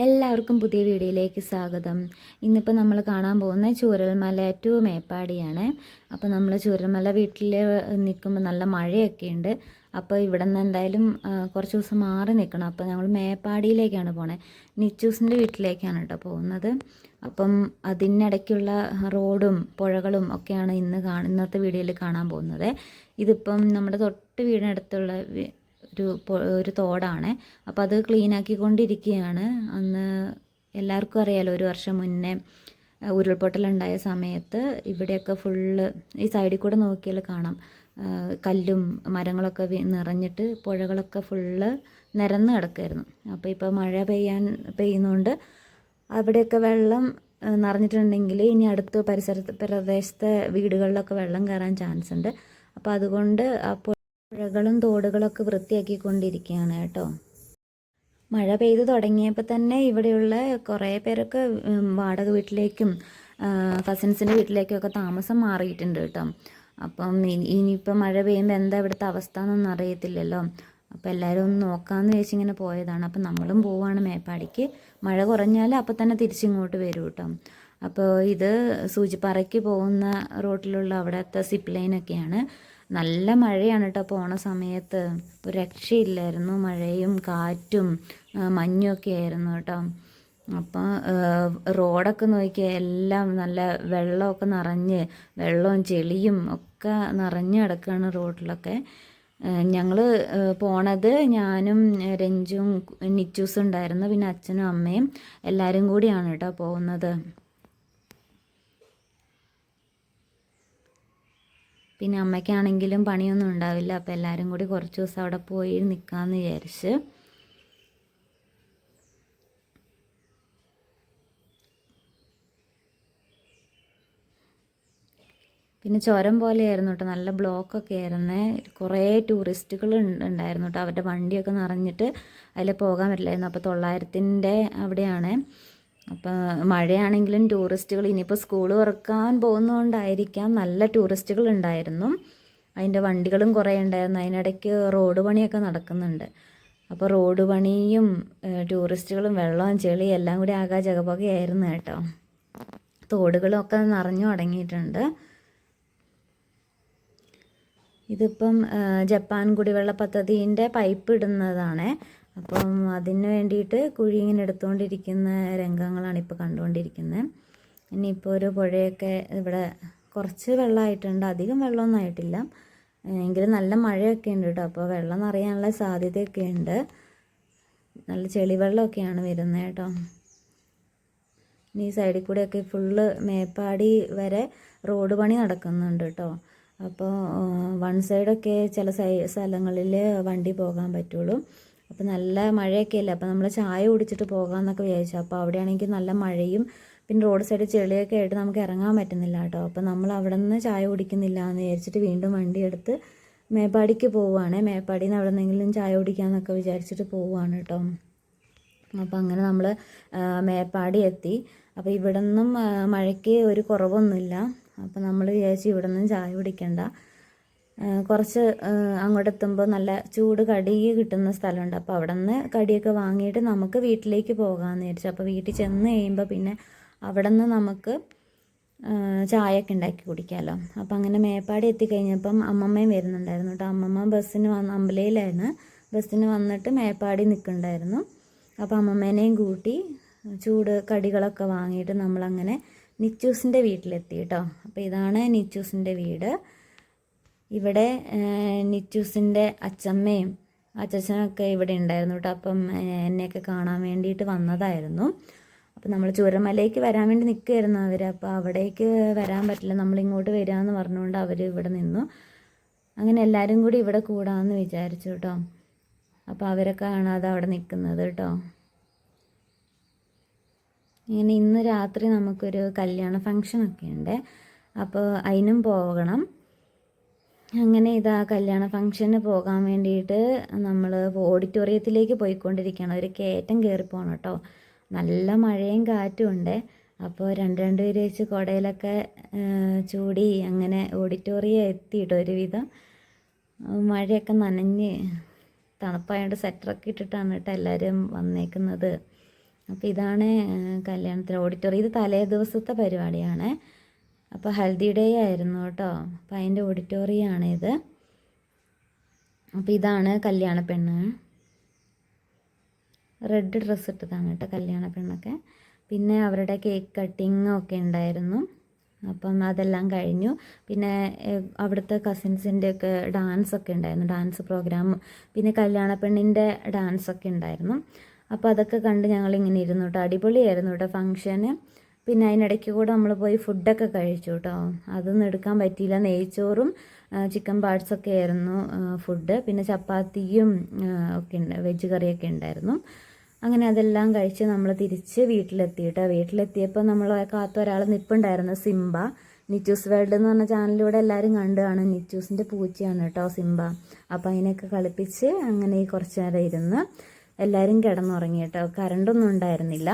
എല്ലാവർക്കും പുതിയ വീഡിയോയിലേക്ക് സ്വാഗതം. ഇന്നിപ്പോൾ നമ്മൾ കാണാൻ പോകുന്ന ചൂരൽമല ടു മേപ്പാടിയാണ്. അപ്പോൾ നമ്മൾ ചൂരൽമല വീട്ടിൽ നിൽക്കുമ്പോൾ നല്ല മഴയൊക്കെ ഉണ്ട്. അപ്പോൾ ഇവിടെ നിന്ന് എന്തായാലും കുറച്ച് ദിവസം മാറി നിൽക്കണം. അപ്പോൾ നമ്മൾ മേപ്പാടിയിലേക്കാണ് പോണത്. നിച്ചൂസിൻ്റെ വീട്ടിലേക്കാണ് കേട്ടോ പോകുന്നത്. അപ്പം അതിനിടയ്ക്കുള്ള റോഡും പുഴകളും ഒക്കെയാണ് ഇന്നത്തെ വീഡിയോയിൽ കാണാൻ പോകുന്നത്. ഇതിപ്പം നമ്മുടെ തൊട്ട് വീടിനടുത്തുള്ള ഒരു തോടാണ്. അപ്പോൾ അത് ക്ലീനാക്കിക്കൊണ്ടിരിക്കുകയാണ്. അന്ന് എല്ലാവർക്കും അറിയാലോ, ഒരു വർഷം മുന്നേ ഉരുൾപൊട്ടലുണ്ടായ സമയത്ത് ഇവിടെയൊക്കെ ഫുള്ള് ഈ സൈഡിൽ കൂടെ നോക്കിയാൽ കാണാം, കല്ലും മരങ്ങളൊക്കെ നിറഞ്ഞിട്ട് പുഴകളൊക്കെ ഫുള്ള് നിരന്ന് കിടക്കുമായിരുന്നു. അപ്പോൾ ഇപ്പോൾ മഴ പെയ്യുന്നതുകൊണ്ട് അവിടെയൊക്കെ വെള്ളം നിറഞ്ഞിട്ടുണ്ടെങ്കിൽ ഇനി അടുത്ത പ്രദേശത്തെ വീടുകളിലൊക്കെ വെള്ളം കയറാൻ ചാൻസ് ഉണ്ട്. അപ്പോൾ അതുകൊണ്ട് പുഴകളും തോടുകളൊക്കെ വൃത്തിയാക്കിക്കൊണ്ടിരിക്കുകയാണ് കേട്ടോ. മഴ പെയ്തു തുടങ്ങിയപ്പോൾ തന്നെ ഇവിടെയുള്ള കുറേ പേരൊക്കെ വാടക വീട്ടിലേക്കും കസിൻസിൻ്റെ വീട്ടിലേക്കൊക്കെ താമസം മാറിയിട്ടുണ്ട് കേട്ടോ. അപ്പം ഇനിയിപ്പോൾ മഴ പെയ്യുമ്പോൾ എന്താ ഇവിടുത്തെ അവസ്ഥ എന്നൊന്നും അറിയത്തില്ലല്ലോ. അപ്പോൾ എല്ലാവരും ഒന്ന് നോക്കാമെന്ന് വെച്ചിങ്ങനെ പോയതാണ്. അപ്പം നമ്മളും പോവുകയാണ് മേപ്പാടിക്ക്. മഴ കുറഞ്ഞാൽ അപ്പോൾ തന്നെ തിരിച്ചിങ്ങോട്ട് വരും കേട്ടോ. അപ്പോൾ ഇത് സൂചിപ്പാറയ്ക്ക് പോകുന്ന റോട്ടിലുള്ള അവിടുത്തെ സിപ്പ് ലൈനൊക്കെയാണ്. നല്ല മഴയാണ് കേട്ടോ. പോണ സമയത്ത് ഒരു രക്ഷയില്ലായിരുന്നു. മഴയും കാറ്റും മഞ്ഞൊക്കെ ആയിരുന്നു കേട്ടോ. അപ്പോൾ റോഡൊക്കെ നോക്കിയാൽ എല്ലാം നല്ല വെള്ളമൊക്കെ നിറഞ്ഞ്, വെള്ളവും ചെളിയും ഒക്കെ നിറഞ്ഞ് കിടക്കുകയാണ് റോഡിലൊക്കെ. ഞങ്ങൾ പോണത് ഞാനും രഞ്ജുവും നിച്ചൂസും ഉണ്ടായിരുന്നു, പിന്നെ അച്ഛനും അമ്മയും എല്ലാവരും കൂടിയാണ് കേട്ടോ പോകുന്നത്. പിന്നെ അമ്മയ്ക്കാണെങ്കിലും പണിയൊന്നും ഉണ്ടാവില്ല. അപ്പോൾ എല്ലാവരും കൂടി കുറച്ച് ദിവസം അവിടെ പോയി നിൽക്കാമെന്ന് വിചാരിച്ച്. പിന്നെ ചുരം പോലെയായിരുന്നു കേട്ടോ, നല്ല ബ്ലോക്കൊക്കെ ആയിരുന്നേ. കുറേ ടൂറിസ്റ്റുകൾ ഉണ്ടായിരുന്നു കേട്ടോ. അവരുടെ വണ്ടിയൊക്കെ നിറഞ്ഞിട്ട് അതിൽ പോകാൻ പറ്റില്ലായിരുന്നു. അപ്പോൾ 900-ൻ്റെ അവിടെയാണ്. അപ്പോൾ മഴയാണെങ്കിലും ടൂറിസ്റ്റുകൾ ഇനിയിപ്പോൾ സ്കൂൾ തുറക്കാൻ പോകുന്നതുകൊണ്ടായിരിക്കാം നല്ല ടൂറിസ്റ്റുകൾ ഉണ്ടായിരുന്നു. അതിൻ്റെ വണ്ടികളും കുറേ ഉണ്ടായിരുന്നു. അതിനിടയ്ക്ക് റോഡ് പണിയൊക്കെ നടക്കുന്നുണ്ട്. അപ്പോൾ റോഡ് പണിയും ടൂറിസ്റ്റുകളും വെള്ളവും ചെളിയും എല്ലാം കൂടി ആകെ ജഗപൊകയായിരുന്നു കേട്ടോ. തോടുകളൊക്കെ നിറഞ്ഞു തുടങ്ങിയിട്ടുണ്ട്. ഇതിപ്പം ജപ്പാൻ കുടിവെള്ള പദ്ധതിൻ്റെ പൈപ്പ് ഇടുന്നതാണ്. അപ്പം അതിന് വേണ്ടിയിട്ട് കുഴി ഇങ്ങനെ എടുത്തുകൊണ്ടിരിക്കുന്ന രംഗങ്ങളാണ് ഇപ്പോൾ കണ്ടുകൊണ്ടിരിക്കുന്നത്. ഇനിയിപ്പോൾ ഒരു പുഴയൊക്കെ ഇവിടെ കുറച്ച് വെള്ളമായിട്ടുണ്ട്, അധികം വെള്ളമൊന്നും ആയിട്ടില്ല. എങ്കിലും നല്ല മഴയൊക്കെ ഉണ്ട് കേട്ടോ. അപ്പോൾ വെള്ളം നിറയാനുള്ള സാധ്യതയൊക്കെ ഉണ്ട്. നല്ല ചെളിവെള്ളമൊക്കെയാണ് വരുന്നത് കേട്ടോ. ഈ സൈഡിൽ കൂടെയൊക്കെ ഫുള്ള് മേപ്പാടി വരെ റോഡ് പണി നടക്കുന്നുണ്ട് കേട്ടോ. അപ്പോൾ വൺ സൈഡൊക്കെ ചില സ്ഥലങ്ങളിൽ വണ്ടി പോകാൻ പറ്റുള്ളൂ. അപ്പോൾ നല്ല മഴയൊക്കെ അല്ലേ. അപ്പോൾ നമ്മൾ ചായ കുടിച്ചിട്ട് പോകാമെന്നൊക്കെ വിചാരിച്ചു. അപ്പോൾ അവിടെയാണെങ്കിൽ നല്ല മഴയും പിന്നെ റോഡ് സൈഡ് ചെളിയൊക്കെ ആയിട്ട് നമുക്ക് ഇറങ്ങാൻ പറ്റുന്നില്ല കേട്ടോ. അപ്പോൾ നമ്മൾ അവിടെ നിന്ന് ചായ കുടിക്കുന്നില്ല എന്ന് വിചാരിച്ചിട്ട് വീണ്ടും വണ്ടി എടുത്ത് മേപ്പാടിക്ക് പോവുകയാണ്. മേപ്പാടിയിൽ നിന്ന് അവിടെ നിന്നെങ്കിലും ചായ കുടിക്കാമെന്നൊക്കെ വിചാരിച്ചിട്ട് പോവുകയാണ് കേട്ടോ. അപ്പോൾ അങ്ങനെ നമ്മൾ മേപ്പാടി എത്തി. അപ്പോൾ ഇവിടെ നിന്നും മഴയ്ക്ക് ഒരു കുറവൊന്നുമില്ല. അപ്പോൾ നമ്മൾ വിചാരിച്ചു ഇവിടെ നിന്നും ചായ കുടിക്കണ്ട, കുറച്ച് അങ്ങോട്ട് എത്തുമ്പോൾ നല്ല ചൂട് കടി കിട്ടുന്ന സ്ഥലമുണ്ട്. അപ്പോൾ അവിടെ നിന്ന് കടിയൊക്കെ വാങ്ങിയിട്ട് നമുക്ക് വീട്ടിലേക്ക് പോകാമെന്ന് വിചാരിച്ചു. അപ്പോൾ വീട്ടിൽ ചെന്ന് കഴിയുമ്പോൾ പിന്നെ അവിടെ നിന്ന് നമുക്ക് ചായയൊക്കെ ഉണ്ടാക്കി കുടിക്കാമല്ലോ. അപ്പോൾ അങ്ങനെ മേപ്പാടി എത്തിക്കഴിഞ്ഞപ്പം അമ്മമ്മയും വരുന്നുണ്ടായിരുന്നു കേട്ടോ. അമ്മമ്മ ബസ്സിന് അമ്പലയിലായിരുന്നു. ബസ്സിന് വന്നിട്ട് മേപ്പാടി നിൽക്കുന്നുണ്ടായിരുന്നു. അപ്പോൾ അമ്മമ്മേനെയും കൂട്ടി ചൂട് കടികളൊക്കെ വാങ്ങിയിട്ട് നമ്മളങ്ങനെ നിച്ചൂസിൻ്റെ വീട്ടിലെത്തി കേട്ടോ. അപ്പോൾ ഇതാണ് നിച്ചൂസിൻ്റെ വീട്. ഇവിടെ നിച്ചൂസിൻ്റെ അച്ചമ്മയും അച്ചച്ചനൊക്കെ ഇവിടെ ഉണ്ടായിരുന്നു കേട്ടോ. അപ്പം എന്നെയൊക്കെ കാണാൻ വേണ്ടിയിട്ട് വന്നതായിരുന്നു. അപ്പോൾ നമ്മൾ ചൂരൽമലയ്ക്ക് വരാൻ വേണ്ടി നിൽക്കുകയായിരുന്നു അവർ. അപ്പോൾ അവിടേക്ക് വരാൻ പറ്റില്ല, നമ്മളിങ്ങോട്ട് വരാമെന്ന് പറഞ്ഞുകൊണ്ട് അവർ ഇവിടെ നിന്നു. അങ്ങനെ എല്ലാവരും കൂടി ഇവിടെ കൂടാമെന്ന് വിചാരിച്ചു കേട്ടോ. അപ്പോൾ അവരൊക്കെ കാണാതെ അവിടെ നിൽക്കുന്നത് കേട്ടോ. ഇങ്ങനെ ഇന്ന് രാത്രി നമുക്കൊരു കല്യാണ ഫംഗ്ഷനൊക്കെ ഉണ്ട്. അപ്പോൾ അതിനും പോകണം. അങ്ങനെ ഇതാ കല്യാണ ഫംഗ്ഷന് പോകാൻ വേണ്ടിയിട്ട് നമ്മൾ ഓഡിറ്റോറിയത്തിലേക്ക് പോയിക്കൊണ്ടിരിക്കുകയാണ്. ഒരു കയറ്റം കയറി പോകണം കേട്ടോ. നല്ല മഴയും കാറ്റും ഉണ്ട്. അപ്പോൾ രണ്ട് പേര് വെച്ച് കുടയിലൊക്കെ ചൂടി അങ്ങനെ ഓഡിറ്റോറിയം എത്തിയിട്ടോ. ഒരുവിധം മഴയൊക്കെ നനഞ്ഞ് തണുപ്പായതുകൊണ്ട് സ്വെറ്ററൊക്കെ ഇട്ടിട്ടാണ് കേട്ടോ എല്ലാവരും വന്നേക്കുന്നത്. അപ്പോൾ ഇതാണ് കല്യാണത്തിന് ഓഡിറ്റോറിയം. ഇത് തലേ ദിവസത്തെ പരിപാടിയാണ്. അപ്പോൾ ഹൽദി ഡേ ആയിരുന്നു കേട്ടോ. അപ്പോൾ അതിൻ്റെ ഓഡിറ്റോറിയമാണ് ഇത്. അപ്പോൾ ഇതാണ് കല്യാണ പെണ്ണ്. റെഡ് ഡ്രസ്സ് ഇട്ടതാണ് കേട്ടോ കല്യാണ പെണ്ണൊക്കെ. പിന്നെ അവരുടെ കേക്ക് കട്ടിങ് ഒക്കെ ഉണ്ടായിരുന്നു. അപ്പം അതെല്ലാം കഴിഞ്ഞു. പിന്നെ അവിടുത്തെ കസിൻസിൻ്റെ ഒക്കെ ഡാൻസൊക്കെ ഉണ്ടായിരുന്നു, ഡാൻസ് പ്രോഗ്രാം. പിന്നെ കല്യാണ പെണ്ണിൻ്റെ ഡാൻസൊക്കെ ഉണ്ടായിരുന്നു. അപ്പോൾ അതൊക്കെ കണ്ട് ഞങ്ങളിങ്ങനെ ഇരുന്നു കേട്ടോ. അടിപൊളിയായിരുന്നു കേട്ടോ ഫംഗ്ഷന്. പിന്നെ അതിനിടയ്ക്ക് കൂടെ നമ്മൾ പോയി ഫുഡൊക്കെ കഴിച്ചു കേട്ടോ. അതൊന്നും എടുക്കാൻ പറ്റിയില്ല. നെയ്ച്ചോറും ചിക്കൻ പാർട്സൊക്കെ ആയിരുന്നു ഫുഡ്. പിന്നെ ചപ്പാത്തിയും ഒക്കെ ഉണ്ട്, വെജ് കറിയൊക്കെ ഉണ്ടായിരുന്നു. അങ്ങനെ അതെല്ലാം കഴിച്ച് നമ്മൾ തിരിച്ച് വീട്ടിലെത്തി കേട്ടോ. വീട്ടിലെത്തിയപ്പോൾ നമ്മൾ കാത്ത ഒരാൾ നിൽപ്പുണ്ടായിരുന്നു, സിംബ. നിച്ചൂസ് വേൾഡ് എന്ന് പറഞ്ഞ ചാനലിലൂടെ എല്ലാവരും കണ്ടു കാണും. നിച്ചൂസിൻ്റെ പൂച്ചയാണ് കേട്ടോ സിംബ. അപ്പോൾ അതിനൊക്കെ കളിപ്പിച്ച് അങ്ങനെ കുറച്ച് നേരം ഇരുന്ന് എല്ലാവരും കിടന്നുറങ്ങി കേട്ടോ. കറണ്ടൊന്നും ഉണ്ടായിരുന്നില്ല.